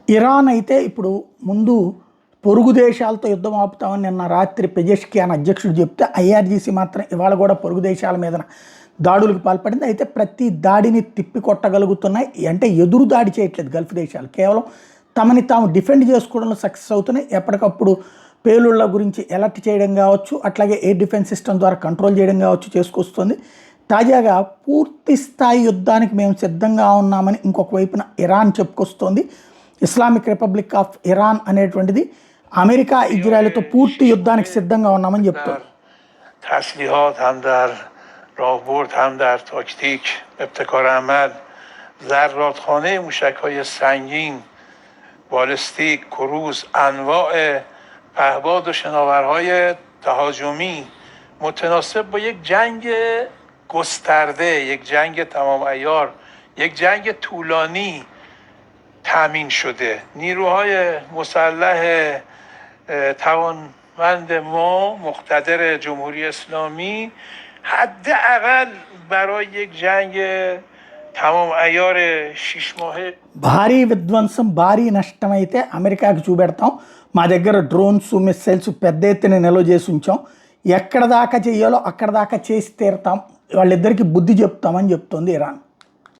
Iran అయితే ఇప్పుడు ముందు పొరుగు దేశాలతో యుద్ధం ఆపుతామని నిన్న రాత్రి పెజెష్కియాన్ అధ్యక్షుడు చెప్తే ఐఆర్జీసీ మాత్రం ఇవాళ కూడా పొరుగు దేశాల మీద దాడులకు పాల్పడింది. అయితే ప్రతి దాడిని తిప్పికొట్టగలుగుతున్నాయి, అంటే ఎదురు దాడి చేయట్లేదు గల్ఫ్ దేశాలు, కేవలం తమని తాము డిఫెండ్ చేసుకోవడంలో సక్సెస్ అవుతున్నాయి. ఎప్పటికప్పుడు పేలుళ్ల గురించి అలర్ట్ చేయడం కావచ్చు, అట్లాగే ఎయిర్ డిఫెన్స్ సిస్టమ్ ద్వారా కంట్రోల్ చేయడం కావచ్చు చేసుకొస్తుంది. తాజాగా పూర్తి స్థాయి యుద్ధానికి మేము సిద్ధంగా ఉన్నామని ఇంకొక వైపున ఇరాన్ చెప్పుకొస్తోంది. ఇస్లామిక్ రిపబ్లిక్ ఆఫ్ ఇరాన్ అనేటువంటిది అమెరికా ఇజ్రాయెల్తో పూర్తి యుద్ధానికి సిద్ధంగా ఉన్నామని చెప్తోంది. راهبرد هم در تاکتیک ابتکار عمل ذراتخانه موشک‌های سنگین بالستیک کروز انواع پهباد و شناورهای تهاجمی متناسب با یک جنگ گسترده، یک جنگ تمام عیار، یک جنگ طولانی تامین شده. نیروهای مسلح توانمند ما مقتدر جمهوری اسلامی حداقل برای یک جنگ تمام عیار 6 ماهه భారీ విధ్వంసం భారీ నష్టం అయితే అమెరికాకి చూపెడతాం, మా దగ్గర డ్రోన్స్ మిస్సైల్స్ పెద్ద ఎత్తున నిల్వ చేసి ఉంచాం, ఎక్కడ దాకా చేయాలో అక్కడ దాకా చేసి తీరుతాం, వాళ్ళిద్దరికీ బుద్ధి చెప్తామని చెప్తోంది ఇరాన్.